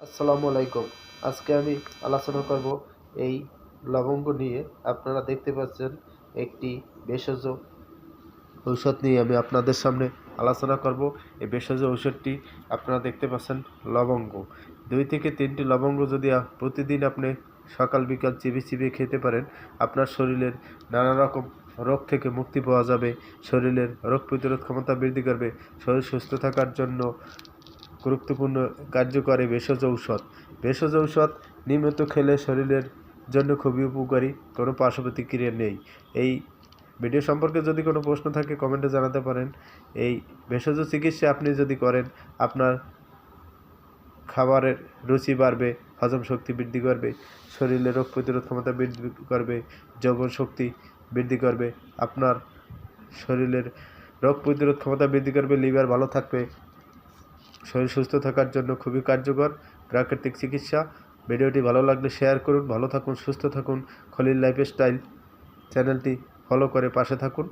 আসসালামু আলাইকুম। আজকে আমি আলোচনা করব এই লবঙ্গ নিয়ে। আপনারা দেখতে পাচ্ছেন একটি ভেষজ ঔষধ নিয়ে আমি আপনাদের সামনে আলোচনা করব। এই ভেষজ ঔষধটি আপনারা দেখতে পাচ্ছেন লবঙ্গ। 2 থেকে 3টি লবঙ্গ যদি প্রতিদিন আপনি সকাল বিকাল চিবিয়ে চিবিয়ে খেতে পারেন, আপনার শরীরের নানা রকম রোগ থেকে মুক্তি পাওয়া যাবে। শরীরের রোগ প্রতিরোধ ক্ষমতা বৃদ্ধি করবে। শরীর সুস্থ থাকার জন্য গুরুত্বপূর্ণ কার্যকরী ভেষজ ঔষধ। ভেষজ ঔষধ নিয়মিত খেলে শরীরের জন্য খুবই উপকারী, কোনো পার্শ্ব প্রতিক্রিয়া নেই। এই ভিডিও সম্পর্কে যদি কোনো প্রশ্ন থাকে কমেন্টে জানাতে পারেন। এই ভেষজ চিকিৎসা আপনি যদি করেন, আপনার খাবারের রুচি বাড়বে, হজম শক্তি বৃদ্ধি করবে, শরীরে রোগ প্রতিরোধ ক্ষমতা বৃদ্ধি করবে, যৌবন শক্তি বৃদ্ধি করবে, আপনার শরীরের রোগ প্রতিরোধ ক্ষমতা বৃদ্ধি করবে, লিভার ভালো থাকবে। শরীর সুস্থ থাকার জন্য খুবই কার্যকর প্রাকৃতিক চিকিৎসা। ভিডিওটি ভালো লাগলে শেয়ার করুন। ভালো থাকুন, সুস্থ থাকুন। খলিল লাইফস্টাইল চ্যানেলটি ফলো করে পাশে থাকুন।